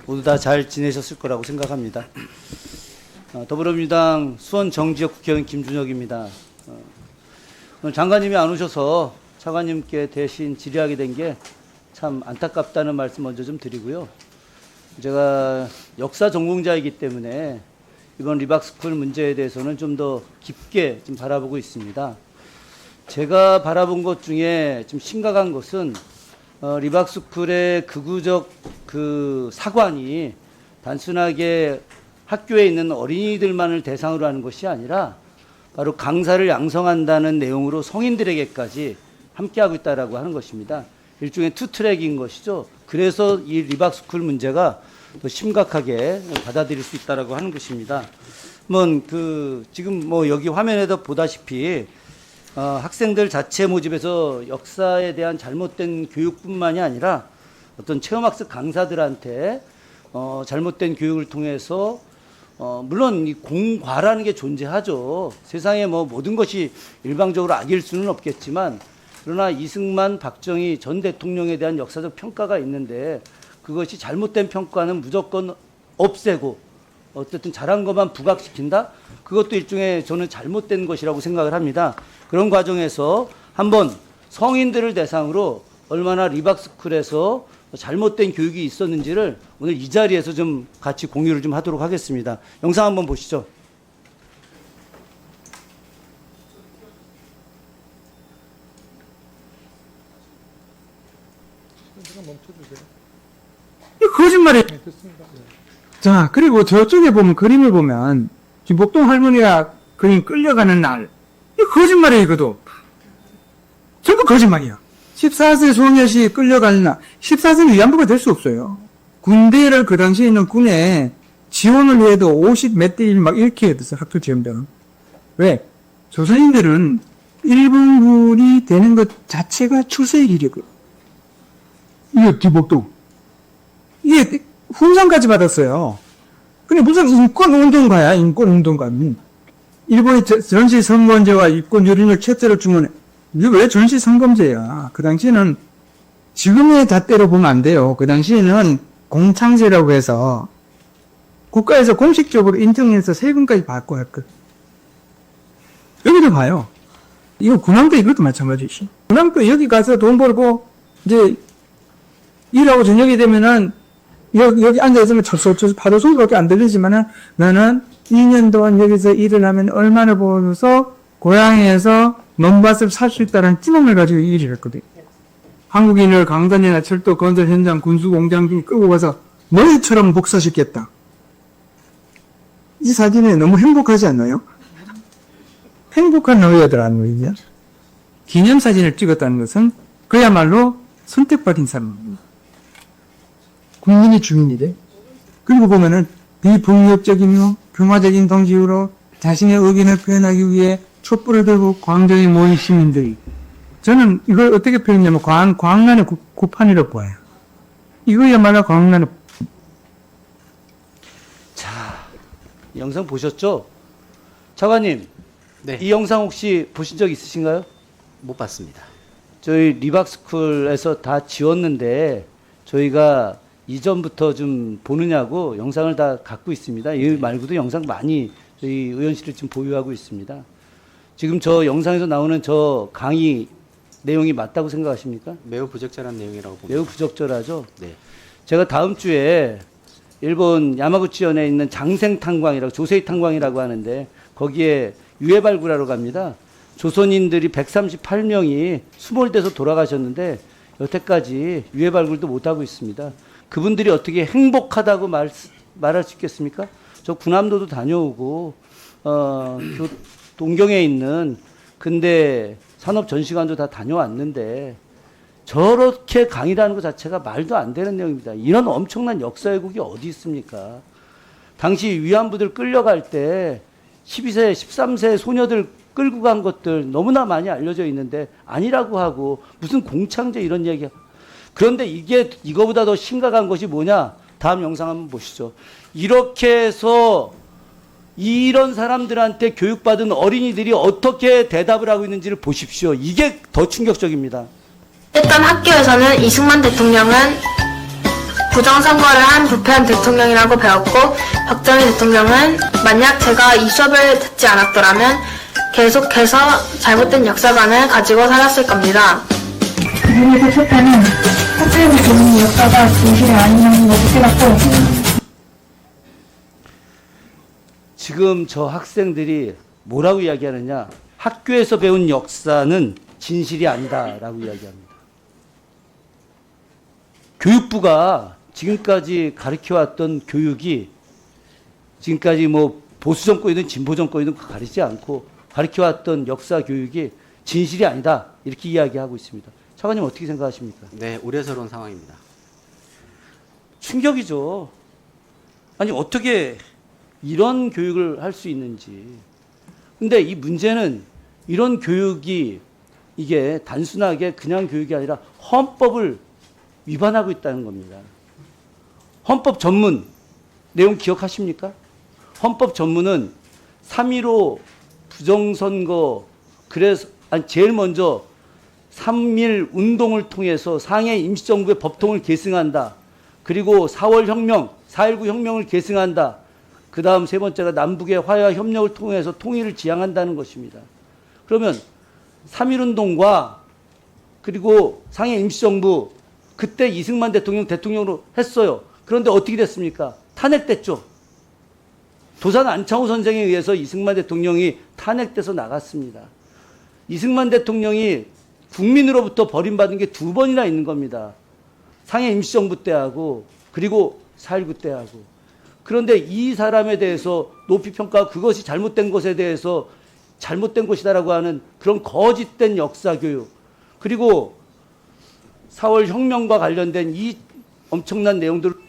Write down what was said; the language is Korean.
모두 다 잘 지내셨을 거라고 생각합니다. 더불어민주당 수원 정지역 국회의원 김준혁입니다. 오늘 장관님이 안 오셔서 차관님께 대신 질의하게 된 게 참 안타깝다는 말씀 먼저 좀 드리고요. 제가 역사 전공자이기 때문에 이번 리박스쿨 문제에 대해서는 좀 더 깊게 좀 바라보고 있습니다. 제가 바라본 것 중에 좀 심각한 것은 리박스쿨의 극우적 그 사관이 단순하게 학교에 있는 어린이들만을 대상으로 하는 것이 아니라 바로 강사를 양성한다는 내용으로 성인들에게까지 함께하고 있다라고 하는 것입니다. 일종의 투트랙인 것이죠. 그래서 이 리박스쿨 문제가 더 심각하게 받아들일 수 있다라고 하는 것입니다. 지금 여기 화면에도 보다시피 학생들 자체 모집에서 역사에 대한 잘못된 교육뿐만이 아니라 어떤 체험학습 강사들한테 잘못된 교육을 통해서 물론 이 공과라는 게 존재하죠. 세상에 모든 것이 일방적으로 악일 수는 없겠지만 그러나 이승만, 박정희 전 대통령에 대한 역사적 평가가 있는데 그것이 잘못된 평가는 무조건 없애고 어쨌든 잘한 것만 부각시킨다? 그것도 일종의 저는 잘못된 것이라고 생각을 합니다. 그런 과정에서 한번 성인들을 대상으로 얼마나 리박스쿨에서 잘못된 교육이 있었는지를 오늘 이 자리에서 좀 같이 공유를 좀 하도록 하겠습니다. 영상 한번 보시죠. 이 거짓말이에요. 자, 그리고 저쪽에 보면 그림을 보면 지금 목동 할머니가 그림 끌려가는 날, 이 거짓말이에요, 이것도. 전부 거짓말이야. 14세 소녀시 끌려가는 날, 14세는 위안부가 될 수 없어요. 군대를 그 당시에 있는 군에 지원을 해도 50 몇 대 1 막 이렇게 해서 학교 지원병. 왜? 조선인들은 일본군이 되는 것 자체가 출세의 길이거든. 이게 기복동. 이게 훈장까지 받았어요. 근데 무슨 인권운동가야, 인권운동가. 일본이 전시성범죄와 인권유린을 최초로 주문해. 이게 왜 전시성범죄야? 그 당시에는 지금의 잣대로 보면 안 돼요. 그 당시에는 공창제라고 해서 국가에서 공식적으로 인정해서 세금까지 받고 했거든. 여기도 봐요. 이거 군함도 이것도 마찬가지지. 군함도 여기 가서 돈 벌고 이제 일하고 저녁이 되면은 여기 앉아있으면 파도 소리밖에 안 들리지만은 나는 2년 동안 여기서 일을 하면 얼마나 벌어서 고향에서 논밭을 살 수 있다는 찌망을 가지고 이 일을 했거든. 한국인을 강단이나 철도 건설 현장 군수 공장 중 끌고 가서 너희처럼 복사시켰다. 이 사진에 너무 행복하지 않나요? 행복한 너희들아는 거죠. 기념사진을 찍었다는 것은 그야말로 선택받은 사람입니다. 국민의 주민이래. 그리고 보면은 비폭력적이며 평화적인 동지로 자신의 의견을 표현하기 위해 촛불을 들고 광장에 모인 시민들이. 저는 이걸 어떻게 표현하냐면 광란의 구판이라고 봐요. 이거야말로 광란의. 자, 이 영상 보셨죠? 차관님, 네. 이 영상 혹시 보신 적 있으신가요? 못 봤습니다. 저희 리박스쿨에서 다 지웠는데 저희가 이전부터 좀 보느냐고 영상을 다 갖고 있습니다. 이 말고도 영상 많이 저희 의원실에 지금 보유하고 있습니다. 지금 저 영상에서 나오는 저 강의 내용이 맞다고 생각하십니까? 매우 부적절한 내용이라고 봅니다. 매우 부적절하죠. 네. 제가 다음 주에 일본 야마구치현에 있는 장생 탄광이라고 조세이 탄광이라고 하는데 거기에 유해 발굴하러 갑니다. 조선인들이 138명이 수몰돼서 돌아가셨는데 여태까지 유해 발굴도 못하고 있습니다. 그분들이 어떻게 행복하다고 말할 수 있겠습니까? 저 군함도도 다녀오고 그 동경에 있는 근대 산업전시관도 다 다녀왔는데 저렇게 강의라는 것 자체가 말도 안 되는 내용입니다. 이런 엄청난 역사 왜곡이 어디 있습니까? 당시 위안부들 끌려갈 때 12세, 13세 소녀들 끌고 간 것들 너무나 많이 알려져 있는데 아니라고 하고 무슨 공창제 이런 얘기야. 그런데 이거보다 더 심각한 것이 뭐냐? 다음 영상 한번 보시죠. 이렇게 해서 이런 사람들한테 교육받은 어린이들이 어떻게 대답을 하고 있는지를 보십시오. 이게 더 충격적입니다. 일단 학교에서는 이승만 대통령은 부정선거를 한 부패한 대통령이라고 배웠고 박정희 대통령은 만약 제가 이 수업을 듣지 않았더라면 계속해서 잘못된 역사관을 가지고 살았을 겁니다. 그중에서 초타는 학교에서 보는 역사가 진실이 아니라는 것을 깨닫고 지금 저 학생들이 뭐라고 이야기하느냐? 학교에서 배운 역사는 진실이 아니다라고 이야기합니다. 교육부가 지금까지 가르쳐왔던 교육이 지금까지 뭐 보수 정권이든 진보 정권이든 가리지 않고 가르쳐왔던 역사 교육이 진실이 아니다 이렇게 이야기하고 있습니다. 차관님 어떻게 생각하십니까? 네, 우려스러운 상황입니다. 충격이죠. 아니 어떻게 이런 교육을 할 수 있는지. 근데 이 문제는 이런 교육이 이게 단순하게 그냥 교육이 아니라 헌법을 위반하고 있다는 겁니다. 헌법 전문 내용 기억하십니까? 헌법 전문은 3.15 부정선거 그래서 아니 제일 먼저 3.1 운동을 통해서 상해 임시정부의 법통을 계승한다. 그리고 4월 혁명, 4.19 혁명을 계승한다. 그 다음 세 번째가 남북의 화해와 협력을 통해서 통일을 지향한다는 것입니다. 그러면 3.1운동과 그리고 상해 임시정부 그때 이승만 대통령으로 했어요. 그런데 어떻게 됐습니까? 탄핵됐죠. 도산 안창호 선생에 의해서 이승만 대통령이 탄핵돼서 나갔습니다. 이승만 대통령이 국민으로부터 버림받은 게 2번이나 있는 겁니다. 상해 임시정부 때하고 그리고 4.19 때하고. 그런데 이 사람에 대해서 높이 평가하고 그것이 잘못된 것에 대해서 잘못된 것이다라고 하는 그런 거짓된 역사교육 그리고 4월 혁명과 관련된 이 엄청난 내용들을